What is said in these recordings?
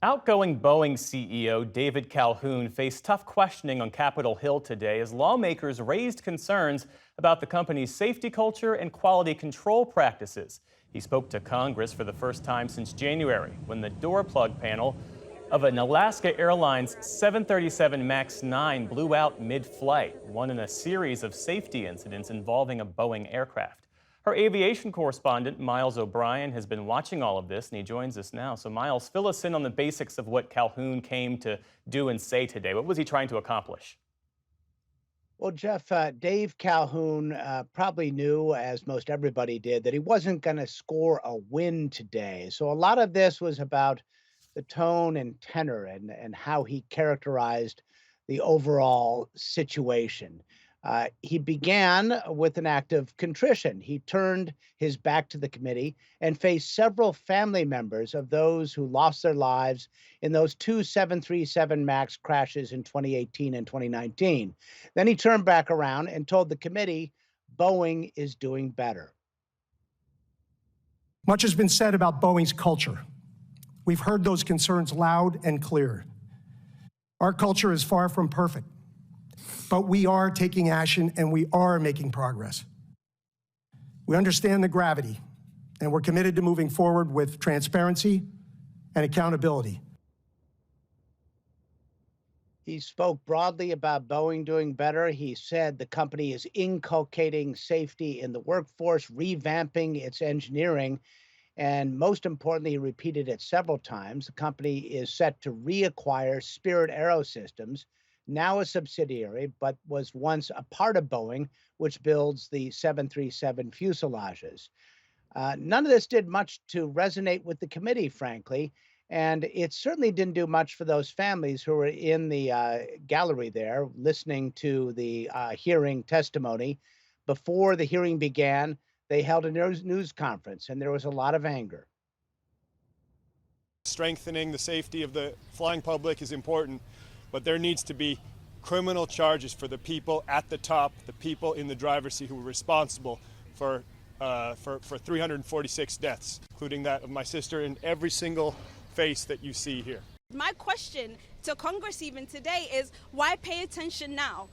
Outgoing Boeing CEO David Calhoun faced tough questioning on Capitol Hill today as lawmakers raised concerns about the company's safety culture and quality control practices. He spoke to Congress for the first time since January when the door plug panel of an Alaska Airlines 737 MAX 9 blew out mid-flight, one in a series of safety incidents involving a Boeing aircraft. Our aviation correspondent, Miles O'Brien, has been watching all of this, and he joins us now. So, Miles, fill us in on the basics of what Calhoun came to do and say today. What was he trying to accomplish? Well, Jeff, Dave Calhoun probably knew, as most everybody did, that he wasn't going to score a win today. So a lot of this was about the tone and tenor and how he characterized the overall situation. He began with an act of contrition. He turned his back to the committee and faced several family members of those who lost their lives in those two 737 MAX crashes in 2018 and 2019. Then he turned back around and told the committee Boeing is doing better. Much has been said about Boeing's culture. We've heard those concerns loud and clear. Our culture is far from perfect, but we are taking action and we are making progress. We understand the gravity, and we're committed to moving forward with transparency and accountability. He spoke broadly about Boeing doing better. He said the company is inculcating safety in the workforce, revamping its engineering, and most importantly, he repeated it several times. The company is set to reacquire Spirit AeroSystems, now a subsidiary, but was once a part of Boeing, which builds the 737 fuselages. None of this did much to resonate with the committee, frankly, and it certainly didn't do much for those families who were in the gallery there listening to the hearing testimony. Before the hearing began, they held a news conference, and there was a lot of anger. Strengthening the safety of the flying public is important, but there needs to be criminal charges for the people at the top, the people in the driver's seat who were responsible for 346 deaths, including that of my sister, and every single face that you see here. My question to Congress even today is, why pay attention now?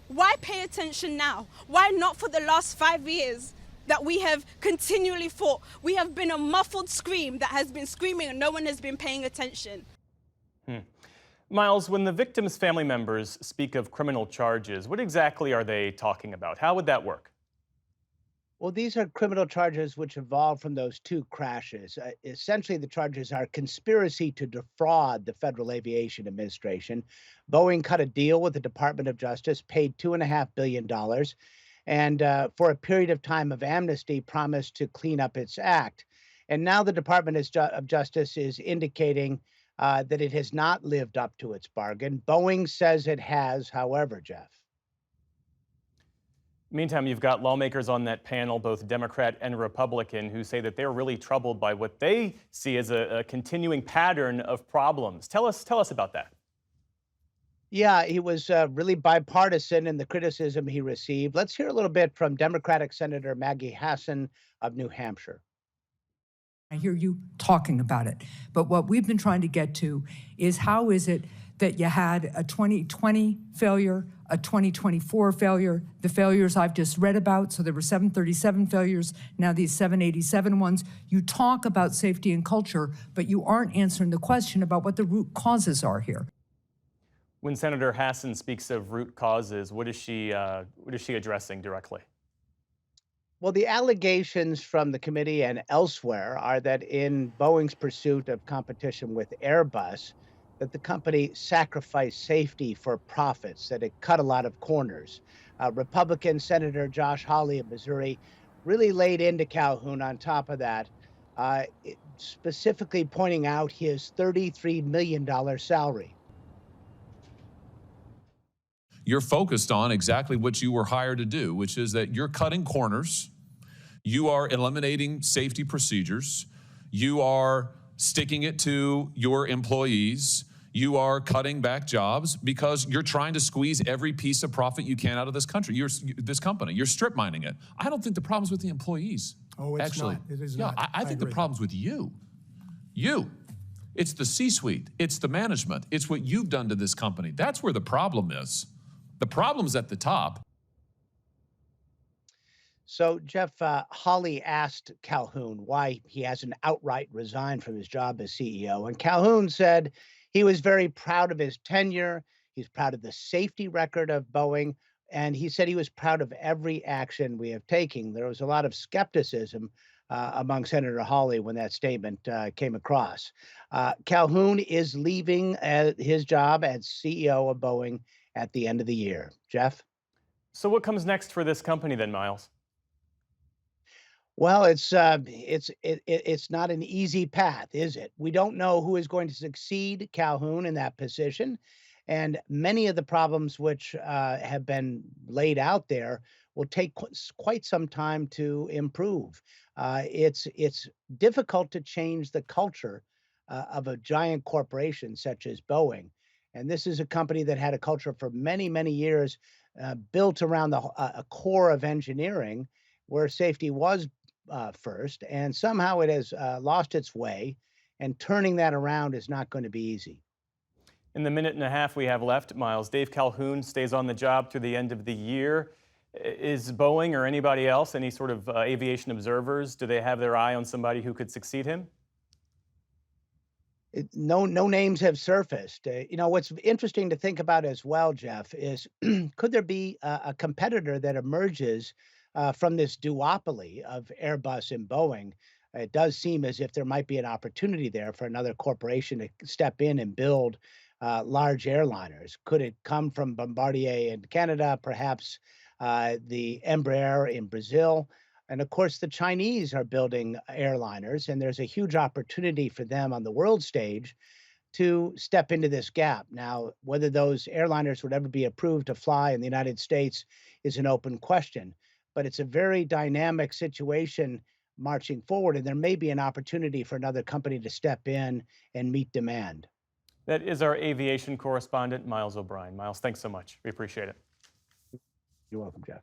Why pay attention now? Why not for the last 5 years that we have continually fought? We have been a muffled scream that has been screaming and no one has been paying attention. Miles, when the victims' family members speak of criminal charges, what exactly are they talking about? How would that work? Well, these are criminal charges which evolved from those two crashes. Essentially, the charges are conspiracy to defraud the Federal Aviation Administration. Boeing cut a deal with the Department of Justice, paid $2.5 billion, and for a period of time of amnesty, promised to clean up its act. And now the Department of Justice is indicating that it has not lived up to its bargain. Boeing says it has, however, Jeff. Meantime, you've got lawmakers on that panel, both Democrat and Republican, who say that they're really troubled by what they see as a continuing pattern of problems. Tell us about that. Yeah, he was really bipartisan in the criticism he received. Let's hear a little bit from Democratic Senator Maggie Hassan of New Hampshire. I hear you talking about it, but what we've been trying to get to is how is it that you had a 2020 failure, a 2024 failure, the failures I've just read about, so there were 737 failures, now these 787 ones. You talk about safety and culture, but you aren't answering the question about what the root causes are here. When Senator Hassan speaks of root causes, what is she addressing directly? Well, the allegations from the committee and elsewhere are that in Boeing's pursuit of competition with Airbus, that the company sacrificed safety for profits, that it cut a lot of corners. Republican Senator Josh Hawley of Missouri really laid into Calhoun on top of that, specifically pointing out his $33 million salary. You're focused on exactly what you were hired to do, which is that you're cutting corners, you are eliminating safety procedures, you are sticking it to your employees, you are cutting back jobs because you're trying to squeeze every piece of profit you can out of this country, this company. You're strip mining it. I don't think the problem's with the employees. Oh, it's actually. not. It is yeah, not. I think the problem's with you. You. It's the C-suite. It's the management. It's what you've done to this company. That's where the problem is. The problem's at the top. So, Jeff, Hawley asked Calhoun why he hasn't outright resigned from his job as CEO. And Calhoun said he was very proud of his tenure. He's proud of the safety record of Boeing. And he said he was proud of every action we have taken. There was a lot of skepticism among Senator Hawley when that statement came across. Calhoun is leaving his job as CEO of Boeing at the end of the year. Jeff? So what comes next for this company then, Miles? Well, it's not an easy path, is it? We don't know who is going to succeed Calhoun in that position, and many of the problems which have been laid out there will take quite some time to improve. It's difficult to change the culture of a giant corporation such as Boeing, and this is a company that had a culture for many, many years built around a core of engineering where safety was first, and somehow it has lost its way, and turning that around is not going to be easy. In the minute and a half we have left, Miles, Dave Calhoun stays on the job through the end of the year. Is Boeing or anybody else, any sort of aviation observers, do they have their eye on somebody who could succeed him? No names have surfaced. What's interesting to think about as well, Jeff, is could there be a competitor that emerges from this duopoly of Airbus and Boeing? It does seem as if there might be an opportunity there for another corporation to step in and build large airliners. Could it come from Bombardier in Canada, perhaps the Embraer in Brazil? And of course, the Chinese are building airliners, and there's a huge opportunity for them on the world stage to step into this gap. Now, whether those airliners would ever be approved to fly in the United States is an open question, but it's a very dynamic situation marching forward, and there may be an opportunity for another company to step in and meet demand. That is our aviation correspondent, Miles O'Brien. Miles, thanks so much. We appreciate it. You're welcome, Jeff.